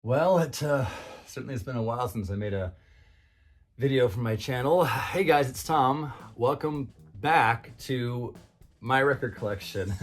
Well, it certainly has been a while since I made a video for my channel. Hey guys, it's Tom. Welcome back to my record collection.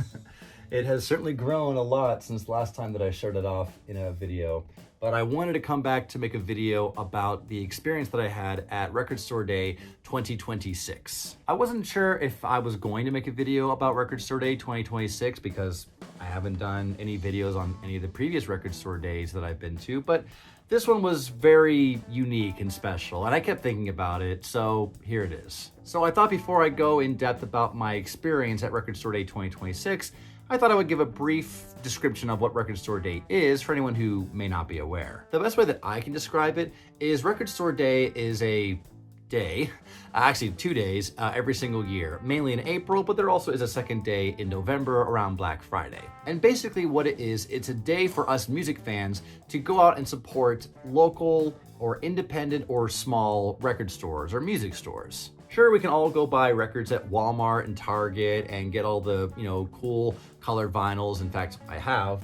It has certainly grown a lot since the last time that I showed it off in a video, but I wanted to come back to make a video about the experience that I had at Record Store Day 2026. I wasn't sure if I was going to make a video about Record Store Day 2026 because I haven't done any videos on any of the previous Record Store Days that I've been to, but this one was very unique and special, and I kept thinking about it, so here it is. So I thought before I go in depth about my experience at Record Store Day 2026, I thought I would give a brief description of what Record Store Day is for anyone who may not be aware. The best way that I can describe it is Record Store Day is a day, actually 2 days every single year, mainly in April, but there also is a second day in November around Black Friday. And basically what it is, it's a day for us music fans to go out and support local or independent or small record stores or music stores. Sure, we can all go buy records at Walmart and Target and get all the, cool colored vinyls. In fact,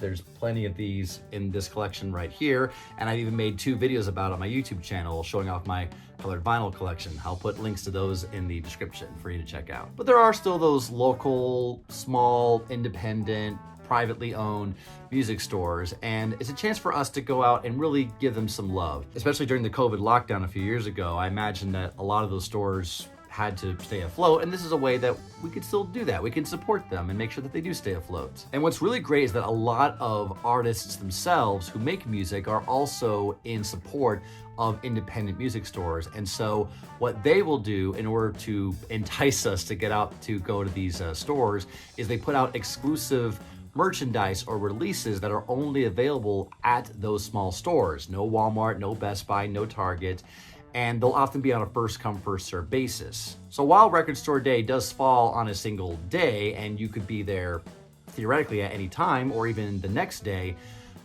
there's plenty of these in this collection right here. And I've even made 2 videos about it on my YouTube channel showing off my colored vinyl collection. I'll put links to those in the description for you to check out. But there are still those local, small, independent, privately owned music stores, and it's a chance for us to go out and really give them some love. Especially during the COVID lockdown a few years ago, I imagine that a lot of those stores had to stay afloat, and this is a way that we could still do that. We can support them and make sure that they do stay afloat. And what's really great is that a lot of artists themselves who make music are also in support of independent music stores. And so what they will do in order to entice us to get out to go to these stores is they put out exclusive merchandise or releases that are only available at those small stores. No Walmart, no Best Buy, no Target, and they'll often be on a first come, first serve basis. So while Record Store Day does fall on a single day, and you could be there theoretically at any time or even the next day,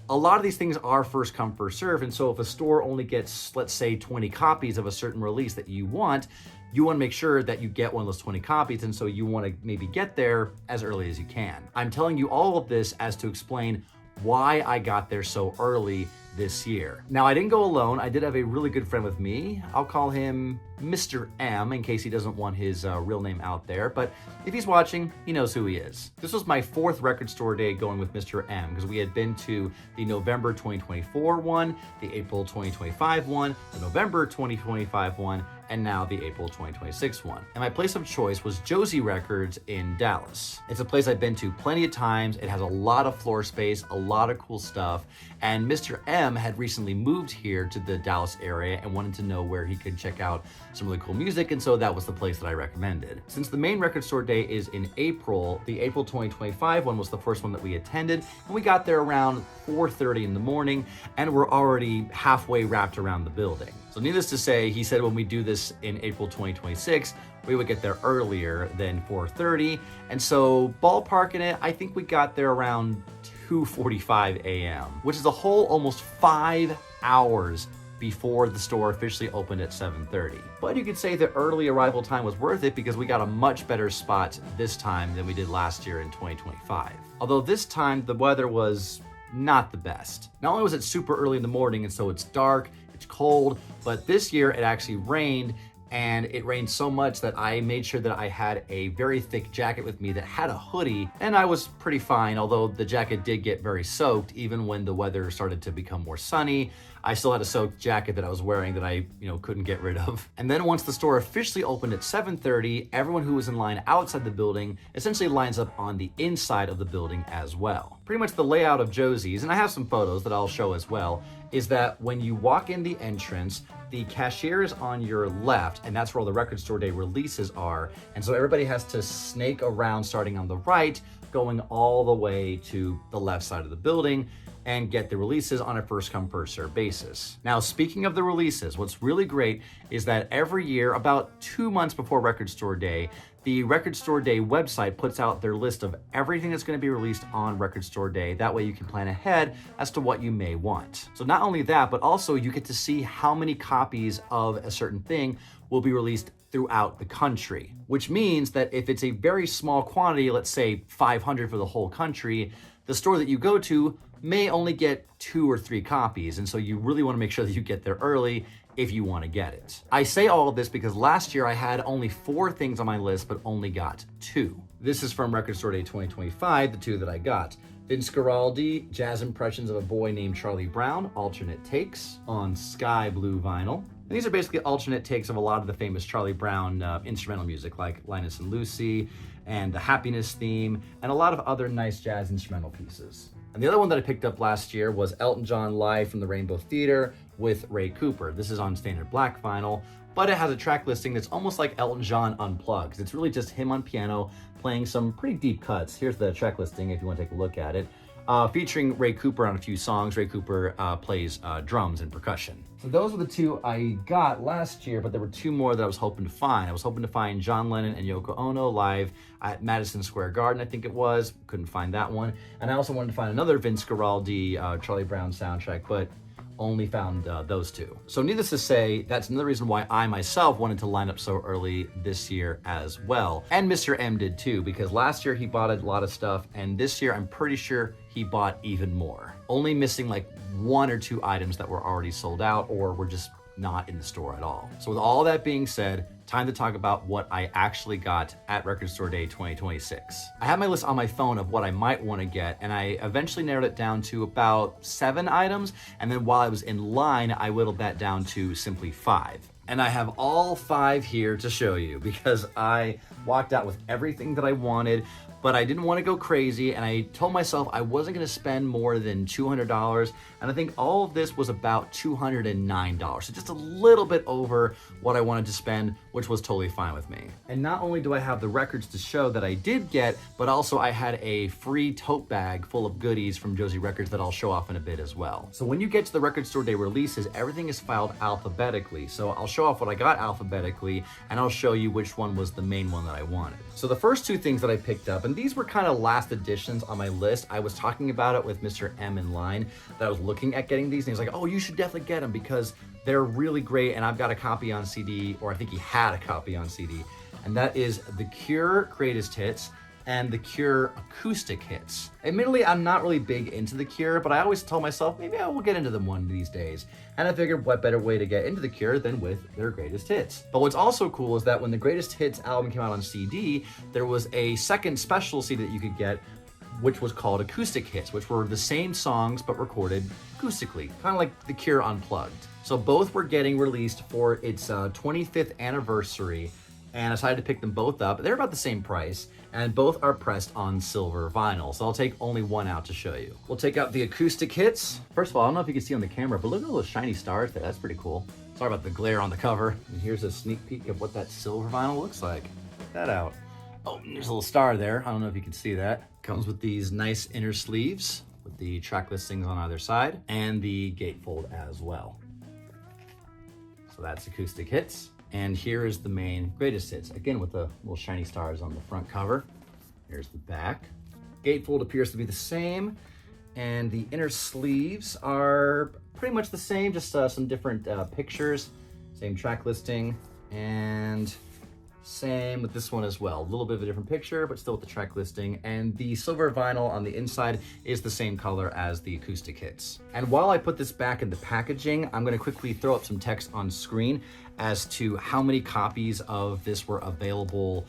a lot of these things are first come, first serve. And so if a store only gets, let's say, 20 copies of a certain release that you want to make sure that you get one of those 20 copies. And so you want to maybe get there as early as you can. I'm telling you all of this as to explain why I got there so early this year. Now, I didn't go alone. I did have a really good friend with me. I'll call him Mr. M in case he doesn't want his real name out there, but if he's watching, he knows who he is. This was my 4th Record Store Day going with Mr. M because we had been to the November 2024 one, the April 2025 one, the November 2025 one, and now the April 2026 one. And my place of choice was Josie Records in Dallas. It's a place I've been to plenty of times. It has a lot of floor space, a lot of cool stuff, and Mr. M had recently moved here to the Dallas area and wanted to know where he could check out some really cool music, and so that was the place that I recommended. Since the main Record Store Day is in April, the April 2025 one was the first one that we attended, and we got there around 4:30 in the morning, and we're already halfway wrapped around the building. So needless to say, he said when we do this in April 2026, we would get there earlier than 4:30, and so ballparking it, I think we got there around 2:45 a.m., which is a whole almost 5 hours before the store officially opened at 7:30. But you could say the early arrival time was worth it because we got a much better spot this time than we did last year in 2025. Although this time the weather was not the best. Not only was it super early in the morning and so it's dark, it's cold, but this year it actually rained, and it rained so much that I made sure that I had a very thick jacket with me that had a hoodie, and I was pretty fine, although the jacket did get very soaked even when the weather started to become more sunny. I still had a soaked jacket that I was wearing that I, couldn't get rid of. And then once the store officially opened at 7:30, everyone who was in line outside the building essentially lines up on the inside of the building as well. Pretty much the layout of Josie's, and I have some photos that I'll show as well, is that when you walk in the entrance, the cashier is on your left, and that's where all the Record Store Day releases are. And so everybody has to snake around starting on the right, going all the way to the left side of the building and get the releases on a first come, first serve basis. Now, speaking of the releases, what's really great is that every year, about 2 months before Record Store Day, the Record Store Day website puts out their list of everything that's going to be released on Record Store Day. That way you can plan ahead as to what you may want. So not only that, but also you get to see how many copies of a certain thing will be released throughout the country, which means that if it's a very small quantity, let's say 500 for the whole country, the store that you go to may only get 2 or 3 copies. And so you really want to make sure that you get there early if you want to get it. I say all of this because last year I had only 4 things on my list, but only got 2. This is from Record Store Day 2025, the 2 that I got. Vince Guaraldi, Jazz Impressions of a Boy Named Charlie Brown, alternate takes on sky blue vinyl. And these are basically alternate takes of a lot of the famous Charlie Brown instrumental music, like Linus and Lucy and the Happiness theme, and a lot of other nice jazz instrumental pieces. And the other one that I picked up last year was Elton John Live from the Rainbow Theater with Ray Cooper. This is on standard black vinyl, but it has a track listing that's almost like Elton John Unplugged. It's really just him on piano playing some pretty deep cuts. Here's the track listing if you want to take a look at it. Featuring Ray Cooper on a few songs. Ray Cooper plays drums and percussion. So those were the 2 I got last year, but there were 2 more that I was hoping to find. I was hoping to find John Lennon and Yoko Ono live at Madison Square Garden, I think it was. Couldn't find that one. And I also wanted to find another Vince Guaraldi Charlie Brown soundtrack, but only found those 2. So needless to say, that's another reason why I myself wanted to line up so early this year as well. And Mr. M did too, because last year he bought a lot of stuff, and this year I'm pretty sure he bought even more. Only missing like 1 or 2 items that were already sold out or were just not in the store at all. So with all that being said, time to talk about what I actually got at Record Store Day 2026. I have my list on my phone of what I might want to get, and I eventually narrowed it down to about 7 items, and then while I was in line, I whittled that down to simply 5. And I have all 5 here to show you because I walked out with everything that I wanted, but I didn't want to go crazy, and I told myself I wasn't going to spend more than $200, and I think all of this was about $209, so just a little bit over what I wanted to spend, which was totally fine with me. And not only do I have the records to show that I did get, but also I had a free tote bag full of goodies from Josie Records that I'll show off in a bit as well. So when you get to the Record Store Day releases, everything is filed alphabetically, so I'll show off what I got alphabetically, and I'll show you which one was the main one that I wanted. So the first 2 things that I picked up, and these were kind of last additions on my list. I was talking about it with Mr. M in line, that I was looking at getting these, and he's like, oh, you should definitely get them because they're really great, and I've got a copy on CD, or I think he had a copy on CD, and that is The Cure Greatest Hits and The Cure Acoustic Hits. Admittedly, I'm not really big into The Cure, but I always tell myself, maybe I will get into them one of these days. And I figured what better way to get into The Cure than with their greatest hits. But what's also cool is that when the Greatest Hits album came out on CD, there was a second special CD that you could get, which was called Acoustic Hits, which were the same songs but recorded acoustically, kind of like The Cure Unplugged. So both were getting released for its 25th anniversary, and I decided to pick them both up. They're about the same price, and both are pressed on silver vinyl. So I'll take only one out to show you. We'll take out the Acoustic Hits. First of all, I don't know if you can see on the camera, but look at all those shiny stars there. That's pretty cool. Sorry about the glare on the cover. And here's a sneak peek of what that silver vinyl looks like. Check that out. Oh, there's a little star there. I don't know if you can see that. Comes with these nice inner sleeves with the track listings on either side and the gatefold as well. So that's Acoustic Hits. And here is the main Greatest Hits, again with the little shiny stars on the front cover. Here's the back. Gatefold appears to be the same, and the inner sleeves are pretty much the same, just some different pictures, same track listing, and same with this one as well. A little bit of a different picture, but still with the track listing. And the silver vinyl on the inside is the same color as the Acoustic Hits. And while I put this back in the packaging, I'm gonna quickly throw up some text on screen as to how many copies of this were available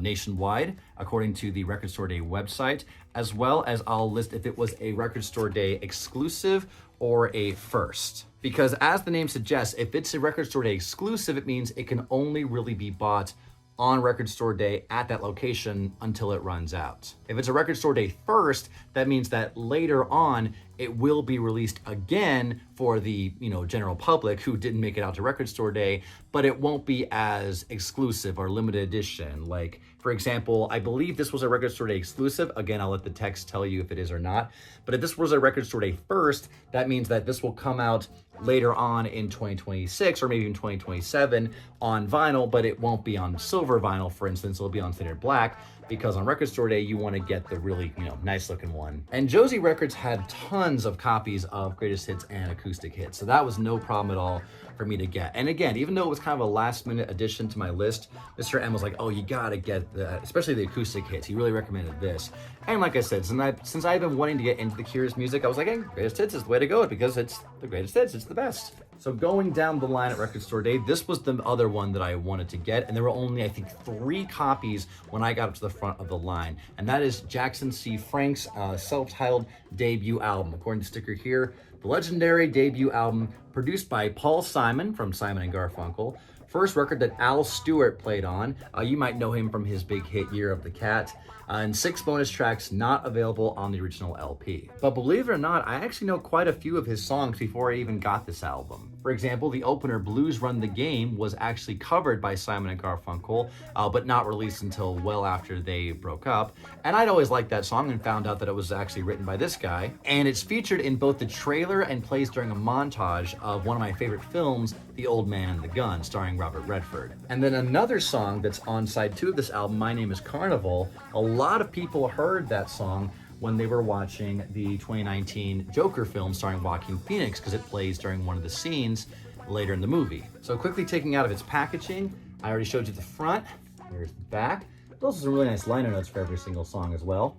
nationwide, according to the Record Store Day website, as well as I'll list if it was a Record Store Day exclusive or a first. Because as the name suggests, if it's a Record Store Day exclusive, it means it can only really be bought on Record Store Day at that location until it runs out. If it's a Record Store Day first, that means that later on it will be released again for the general public who didn't make it out to Record Store Day, but it won't be as exclusive or limited edition. Like, for example, I believe this was a Record Store Day exclusive. Again, I'll let the text tell you if it is or not. But if this was a Record Store Day first, that means that this will come out later on in 2026 or maybe in 2027 on vinyl, but it won't be on silver vinyl, for instance. It'll be on standard black, because on Record Store Day, you want to get the really, nice looking one. And Josie Records had tons of copies of Greatest Hits and Acoustic Hits, so that was no problem at all for me to get. And again, even though it was kind of a last minute addition to my list, Mr. M was like, oh, you gotta get especially the acoustic hits. He really recommended this. And like I said, since I've been wanting to get into the Cure's music, I was like, hey, greatest hits is the way to go because it's the greatest hits. It's the best. So going down the line at Record Store Day, this was the other one that I wanted to get, and there were only, I think, 3 copies when I got up to the front of the line, and that is Jackson C. Frank's self-titled debut album. According to the sticker here, the legendary debut album produced by Paul Simon from Simon and Garfunkel, first record that Al Stewart played on. You might know him from his big hit Year of the Cat. And 6 bonus tracks not available on the original LP. But believe it or not, I actually know quite a few of his songs before I even got this album. For example, the opener, Blues Run the Game, was actually covered by Simon and Garfunkel, but not released until well after they broke up. And I'd always liked that song and found out that it was actually written by this guy. And it's featured in both the trailer and plays during a montage of one of my favorite films, The Old Man and the Gun, starring Robert Redford. And then another song that's on side 2 of this album, My Name is Carnival, a lot of people heard that song when they were watching the 2019 Joker film starring Joaquin Phoenix because it plays during one of the scenes later in the movie. So quickly taking out of its packaging, I already showed you the front. Here's the back. There's also some really nice liner notes for every single song as well.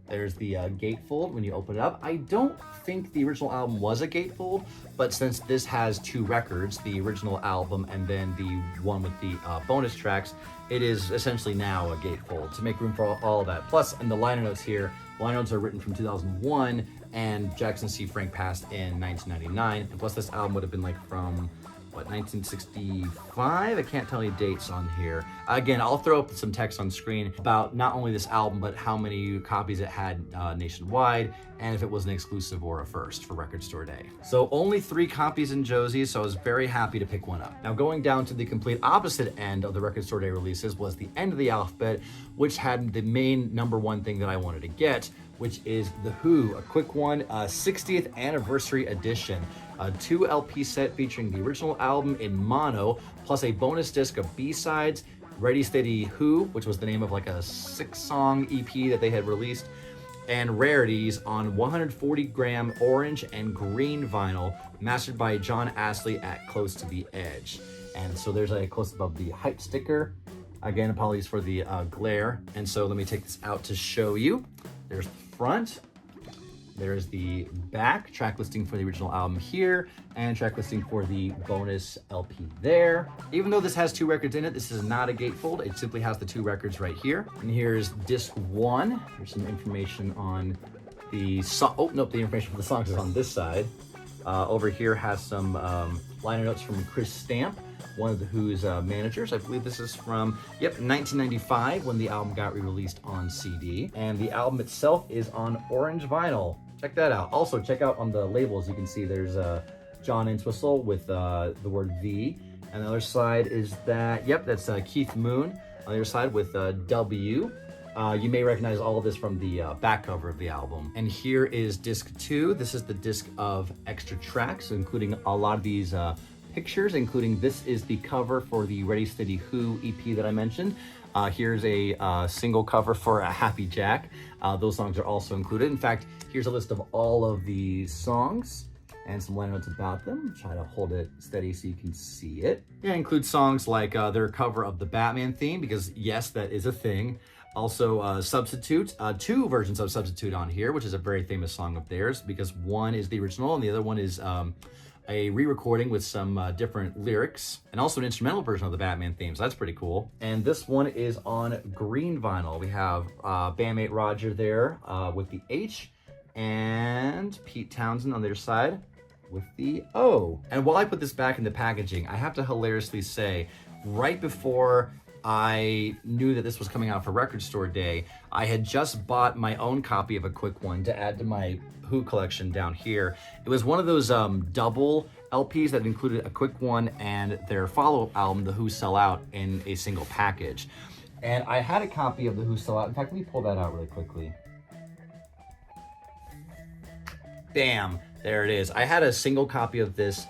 There's the gatefold when you open it up. I don't think the original album was a gatefold, but since this has 2 records, the original album and then the one with the bonus tracks, it is essentially now a gatefold to make room for all of that. Plus, in the liner notes here, the liner notes are written from 2001, and Jackson C. Frank passed in 1999. And plus, this album would have been like from 1965? I can't tell any dates on here. Again, I'll throw up some text on screen about not only this album, but how many copies it had nationwide, and if it was an exclusive or a first for Record Store Day. So only 3 copies in Josie, so I was very happy to pick one up. Now going down to the complete opposite end of the Record Store Day releases was the end of the alphabet, which had the main #1 thing that I wanted to get, which is The Who, a quick one, 60th anniversary edition. A 2 LP set featuring the original album in mono, plus a bonus disc of B-sides, Ready Steady Who, which was the name of like a 6-song EP that they had released, and rarities on 140-gram orange and green vinyl, mastered by John Astley at Close to the Edge. And so there's a close-up of the hype sticker. Again, apologies for the glare. And so let me take this out to show you. There's the front. There's the back, track listing for the original album here, and track listing for the bonus LP there. Even though this has 2 records in it, this is not a gatefold. It simply has the 2 records right here. And here's disc 1. There's some information on the song. Oh, nope, the information for the songs is on this side. Over here has some liner notes from Chris Stamp, one of the Who's managers. I believe this is from, 1995 when the album got re-released on CD. And the album itself is on orange vinyl. Check that out. Also, check out on the labels, you can see there's John Entwistle with the word V. And the other side is that, that's Keith Moon on the other side with W. You may recognize all of this from the back cover of the album. And here is disc 2. This is the disc of extra tracks, including a lot of these pictures, including this is the cover for the Ready Steady Who EP that I mentioned. Here's a single cover for Happy Jack. Those songs are also included. In fact, here's a list of all of the songs and some liner notes about them. Try to hold it steady so you can see it. Yeah, includes songs like their cover of the Batman theme, because yes, that is a thing. Also, Substitute, 2 versions of Substitute on here, which is a very famous song of theirs, because one is the original and the other one is a re-recording with some different lyrics, and also an instrumental version of the Batman theme, so that's pretty cool. And this one is on green vinyl. We have bandmate Roger there with the H, and Pete Townsend on their side with the O. And while I put this back in the packaging, I have to hilariously say, right before I knew that this was coming out for Record Store Day, I had just bought my own copy of a quick one to add to my Who collection down here. It was one of those double LPs that included a quick one and their follow-up album, The Who Sell Out, in a single package. And I had a copy of The Who Sell Out. In fact, let me pull that out really quickly. Bam, there it is. I had a single copy of this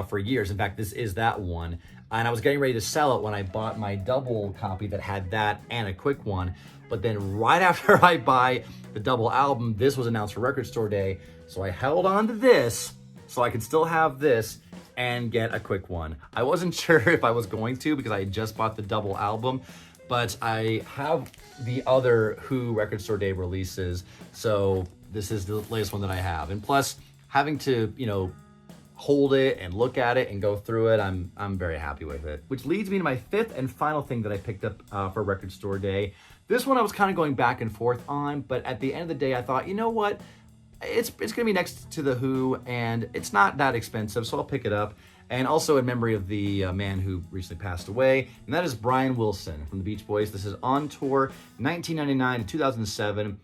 for years. In fact, this is that one. And I was getting ready to sell it when I bought my double copy that had that and a quick one. But then right after I buy the double album, this was announced for Record Store Day. So I held on to this so I could still have this and get a quick one. I wasn't sure if I was going to because I had just bought the double album, but I have the other Who Record Store Day releases, so this is the latest one that I have. And plus, having to, hold it and look at it and go through it, I'm very happy with it. Which leads me to my fifth and final thing that I picked up for Record Store Day. This one I was kind of going back and forth on, but at the end of the day, I thought, you know what? It's gonna be next to the Who, and it's not that expensive, so I'll pick it up. And also in memory of the man who recently passed away, and that is Brian Wilson from the Beach Boys. This is On Tour 1999 to 2007.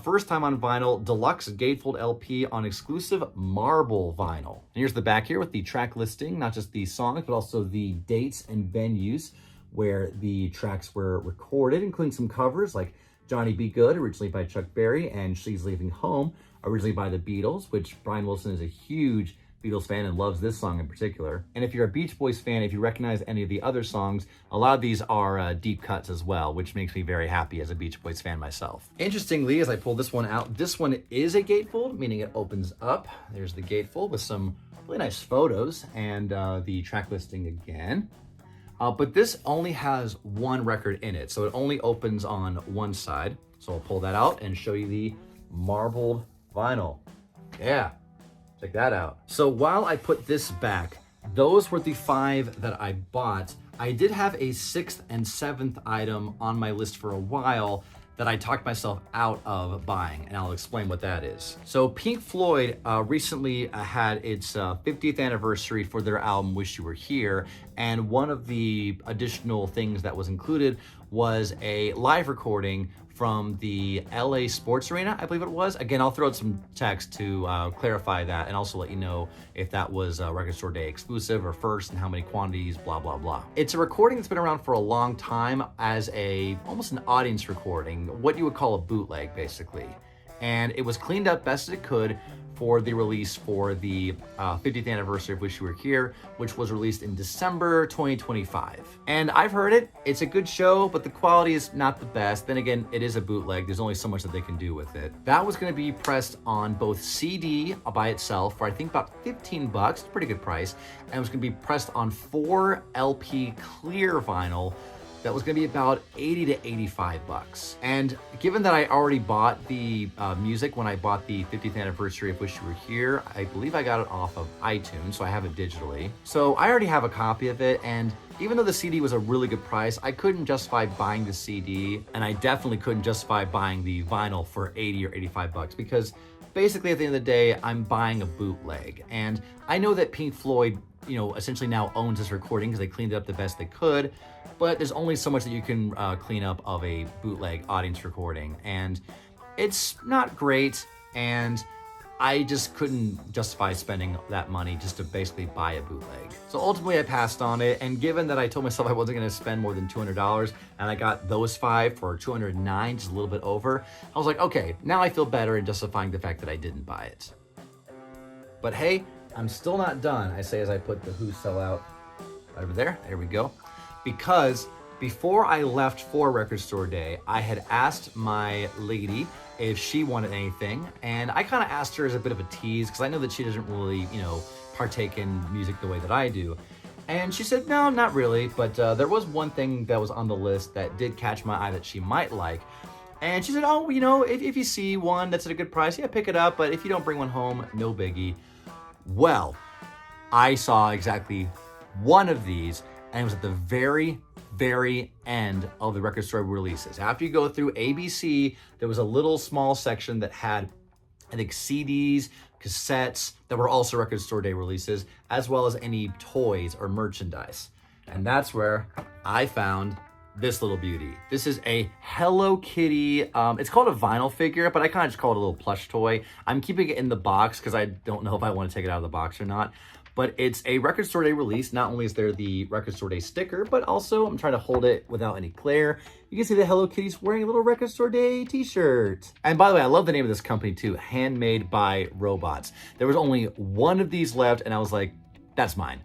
First time on vinyl, deluxe gatefold LP on exclusive marble vinyl. And here's the back here with the track listing, not just the songs, but also the dates and venues where the tracks were recorded, including some covers like Johnny Be Good, originally by Chuck Berry, and She's Leaving Home, originally by the Beatles, which Brian Wilson is a huge Beatles fan and loves this song in particular. And if you're a Beach Boys fan, if you recognize any of the other songs, a lot of these are deep cuts as well, which makes me very happy as a Beach Boys fan myself. Interestingly, as I pull this one out, this one is a gatefold, meaning it opens up. There's the gatefold with some really nice photos and the track listing again. But this only has one record in it, so it only opens on one side. So I'll pull that out and show you the marbled vinyl. Yeah, check that out. So while I put this back, those were the 5 that I bought. I did have a 6th and 7th item on my list for a while that I talked myself out of buying, and I'll explain what that is. So Pink Floyd recently had its 50th anniversary for their album Wish You Were Here, and one of the additional things that was included was a live recording from the LA Sports Arena, I believe it was. Again, I'll throw out some text to clarify that and also let you know if that was a Record Store Day exclusive or first and how many quantities, blah, blah, blah. It's a recording that's been around for a long time as almost an audience recording, what you would call a bootleg, basically. And it was cleaned up best as it could for the release for the 50th anniversary of Wish You Were Here, which was released in December 2025. And I've heard it, it's a good show, but the quality is not the best. Then again, it is a bootleg, there's only so much that they can do with it. That was gonna be pressed on both CD by itself for I think about 15 bucks, pretty good price, and it was gonna be pressed on 4 LP clear vinyl that was gonna be about 80 to 85 bucks. And given that I already bought the music when I bought the 50th anniversary of Wish You Were Here, I believe I got it off of iTunes, so I have it digitally. So I already have a copy of it, and even though the CD was a really good price, I couldn't justify buying the CD, and I definitely couldn't justify buying the vinyl for 80 or 85 bucks because basically at the end of the day, I'm buying a bootleg. And I know that Pink Floyd, essentially now owns this recording because they cleaned it up the best they could, but there's only so much that you can clean up of a bootleg audience recording, and it's not great, and I just couldn't justify spending that money just to basically buy a bootleg. So ultimately I passed on it, and given that I told myself I wasn't gonna spend more than $200, and I got those 5 for $209, just a little bit over, I was like, okay, now I feel better in justifying the fact that I didn't buy it. But hey, I'm still not done, I say as I put the Who Sell Out over there. There we go. Because before I left for Record Store Day, I had asked my lady if she wanted anything, and I kind of asked her as a bit of a tease because I know that she doesn't really, partake in music the way that I do. And she said, no, not really, but there was one thing that was on the list that did catch my eye that she might like. And she said, oh, if you see one that's at a good price, yeah, pick it up, but if you don't bring one home, no biggie. Well, I saw exactly one of these, and it was at the very, very end of the Record Store releases. After you go through ABC, there was a little small section that had, I think, CDs, cassettes that were also Record Store Day releases, as well as any toys or merchandise. And that's where I found this little beauty. This is a Hello Kitty, it's called a vinyl figure, but I kind of just call it a little plush toy. I'm keeping it in the box because I don't know if I want to take it out of the box or not. But it's a Record Store Day release. Not only is there the Record Store Day sticker, but also I'm trying to hold it without any glare. You can see the Hello Kitty's wearing a little Record Store Day t-shirt. And by the way, I love the name of this company too, Handmade by Robots. There was only one of these left, and I was like, that's mine.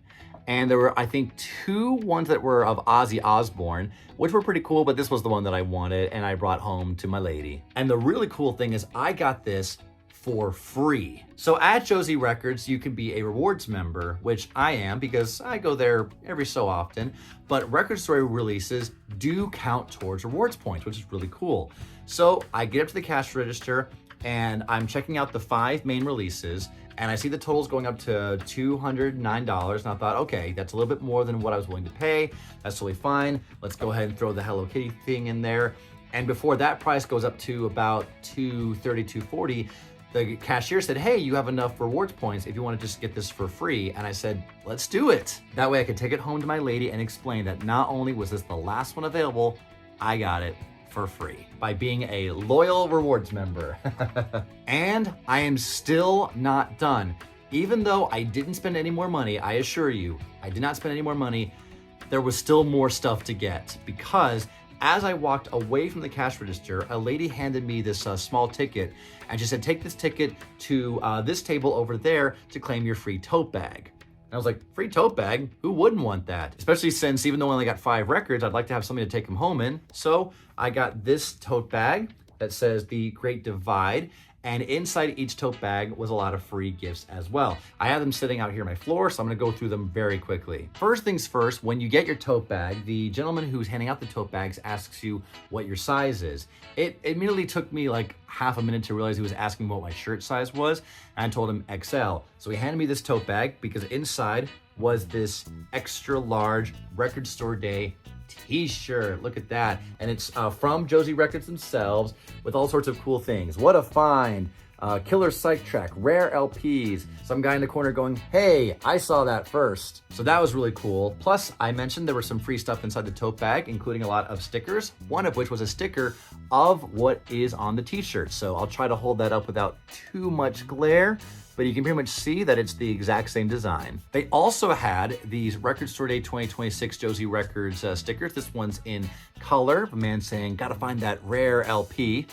And there were, I think, 2 ones that were of Ozzy Osbourne, which were pretty cool, but this was the one that I wanted and I brought home to my lady. And the really cool thing is I got this for free. So at Josie Records, you can be a rewards member, which I am because I go there every so often, but Record Store releases do count towards rewards points, which is really cool. So I get up to the cash register and I'm checking out the 5 main releases, and I see the totals going up to $209, and I thought, okay, that's a little bit more than what I was willing to pay. That's totally fine. Let's go ahead and throw the Hello Kitty thing in there. And before that price goes up to about $230, $240, the cashier said, hey, you have enough rewards points if you want to just get this for free. And I said, let's do it. That way I could take it home to my lady and explain that not only was this the last one available, I got it for free by being a loyal rewards member. And I am still not done. Even though I didn't spend any more money, I assure you, I did not spend any more money, there was still more stuff to get, because as I walked away from the cash register, a lady handed me this small ticket, and she said, take this ticket to this table over there to claim your free tote bag. And I was like, free tote bag? Who wouldn't want that? Especially since even though I only got 5 records, I'd like to have something to take them home in. So I got this tote bag that says The Great Divide, and inside each tote bag was a lot of free gifts as well. I have them sitting out here on my floor, so I'm gonna go through them very quickly. First things first, when you get your tote bag, the gentleman who's handing out the tote bags asks you what your size is. It immediately took me like half a minute to realize he was asking what my shirt size was, and I told him XL. So he handed me this tote bag because inside was this extra large Record Store Day t-shirt. Look at that. And it's from Josie Records themselves with all sorts of cool things. What a find. Killer Psych Track, rare LPs, some guy in the corner going, hey, I saw that first. So that was really cool. Plus, I mentioned there was some free stuff inside the tote bag, including a lot of stickers, one of which was a sticker of what is on the t-shirt. So I'll try to hold that up without too much glare, but you can pretty much see that it's the exact same design. They also had these Record Store Day 2026 Josie Records stickers. This one's in color, a man saying, gotta find that rare LP.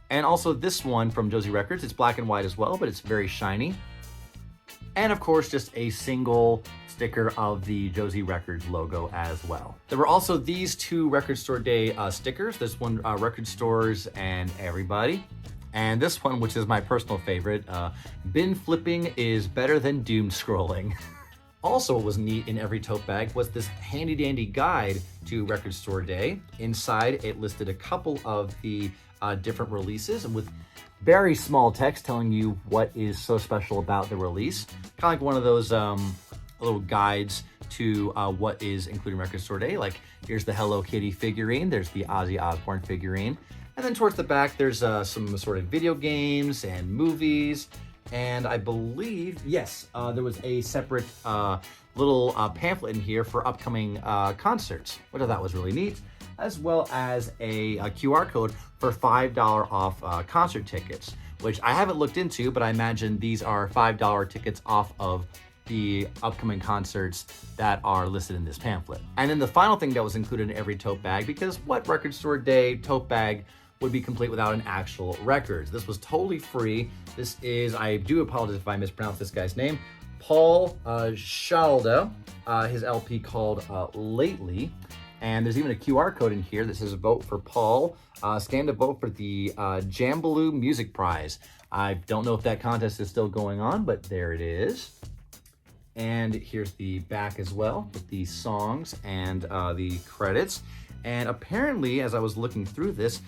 And also this one from Josie Records, it's black and white as well, but it's very shiny. And of course, just a single sticker of the Josie Records logo as well. There were also these 2 Record Store Day stickers. This one, Record Stores and Everybody. And this one, which is my personal favorite, bin flipping is better than doom scrolling. Also, what was neat in every tote bag was this handy dandy guide to Record Store Day. Inside, it listed a couple of the different releases, and with very small text telling you what is so special about the release. Kind of like one of those little guides to what is included in Record Store Day. Like, here's the Hello Kitty figurine, there's the Ozzy Osbourne figurine, and then towards the back, there's some assorted video games and movies. And I believe, yes, there was a separate little pamphlet in here for upcoming concerts, which I thought was really neat, as well as a QR code for $5 off concert tickets, which I haven't looked into, but I imagine these are $5 tickets off of the upcoming concerts that are listed in this pamphlet. And then the final thing that was included in every tote bag, because what Record Store Day tote bag would be complete without an actual record? This was totally free. This is, I do apologize if I mispronounce this guy's name, Paul Shalda, his LP called Lately. And there's even a QR code in here that says vote for Paul. Scan to vote for the Jambaloo Music Prize. I don't know if that contest is still going on, but there it is. And here's the back as well with the songs and the credits. And apparently, as I was looking through this,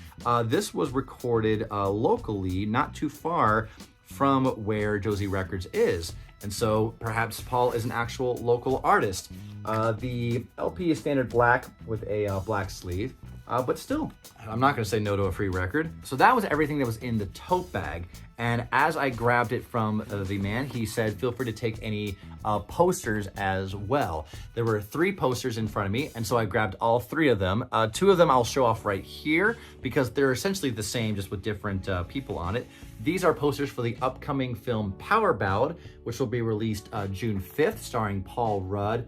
this was recorded locally, not too far from where Josie Records is. And so perhaps Paul is an actual local artist. The LP is standard black with a black sleeve, but still, I'm not gonna say no to a free record. So that was everything that was in the tote bag. And as I grabbed it from the man, he said, feel free to take any posters as well. There were 3 posters in front of me, and so I grabbed all 3 of them. 2 of them I'll show off right here because they're essentially the same, just with different people on it. These are posters for the upcoming film Power Ballad, which will be released June 5th, starring Paul Rudd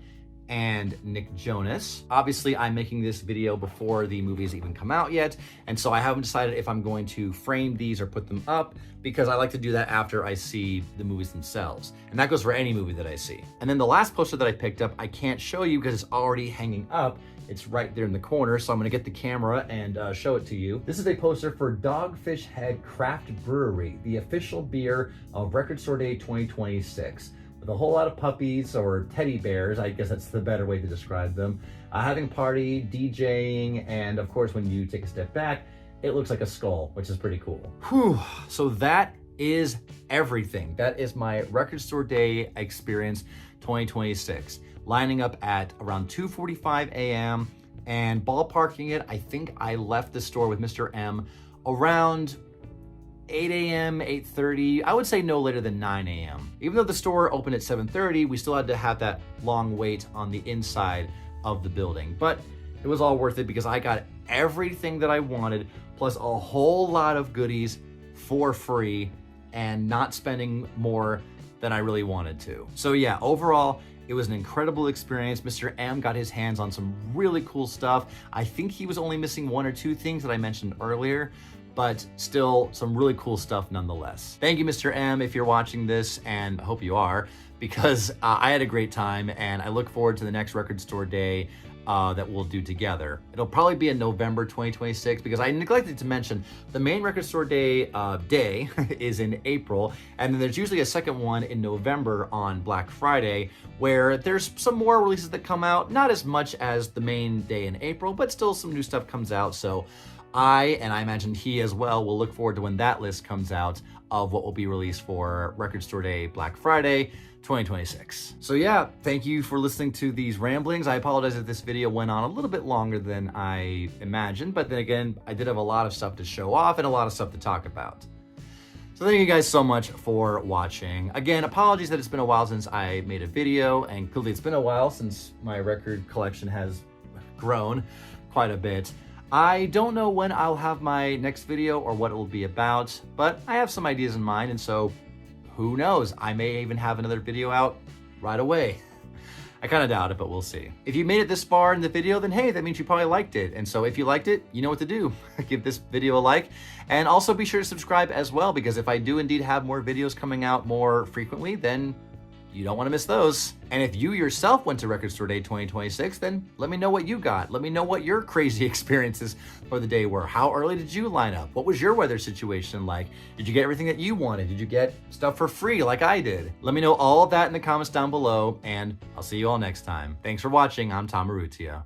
and Nick Jonas. Obviously, I'm making this video before the movies even come out yet, and so I haven't decided if I'm going to frame these or put them up, because I like to do that after I see the movies themselves. And that goes for any movie that I see. And then the last poster that I picked up, I can't show you because it's already hanging up. It's right there in the corner, so I'm gonna get the camera and show it to you. This is a poster for Dogfish Head Craft Brewery, the official beer of Record Store Day 2026. With a whole lot of puppies or teddy bears, I guess that's the better way to describe them, having a party, DJing, and of course when you take a step back, it looks like a skull, which is pretty cool. Whew, so that is everything. That is my Record Store Day experience 2026. Lining up at around 2:45 a.m. and ballparking it, I think I left the store with Mr. M around 8 a.m., 8:30, I would say no later than 9 a.m. Even though the store opened at 7:30, we still had to have that long wait on the inside of the building. But it was all worth it because I got everything that I wanted, plus a whole lot of goodies for free and not spending more than I really wanted to. So yeah, overall, it was an incredible experience. Mr. M got his hands on some really cool stuff. I think he was only missing one or two things that I mentioned earlier, but still some really cool stuff nonetheless. Thank you, Mr. M, if you're watching this, and I hope you are, because I had a great time and I look forward to the next Record Store Day that we'll do together. It'll probably be in November 2026 because I neglected to mention the main Record Store Day day is in April, and then there's usually a second one in November on Black Friday where there's some more releases that come out, not as much as the main day in April, but still some new stuff comes out. So I, and I imagine he as well, will look forward to when that list comes out of what will be released for Record Store Day Black Friday 2026. So yeah, thank you for listening to these ramblings. I apologize if this video went on a little bit longer than I imagined, but then again, I did have a lot of stuff to show off and a lot of stuff to talk about. So thank you guys so much for watching. Again, apologies that it's been a while since I made a video, and clearly it's been a while since my record collection has grown quite a bit. I don't know when I'll have my next video or what it will be about, but I have some ideas in mind, and so who knows? I may even have another video out right away. I kind of doubt it, but we'll see. If you made it this far in the video, then hey, that means you probably liked it. And so if you liked it, you know what to do. Give this video a like, and also be sure to subscribe as well, because if I do indeed have more videos coming out more frequently, then you don't want to miss those. And if you yourself went to Record Store Day 2026, then let me know what you got. Let me know what your crazy experiences for the day were. How early did you line up? What was your weather situation like? Did you get everything that you wanted? Did you get stuff for free like I did? Let me know all of that in the comments down below, and I'll see you all next time. Thanks for watching. I'm Tom Urrutia.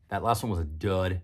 That last one was a dud.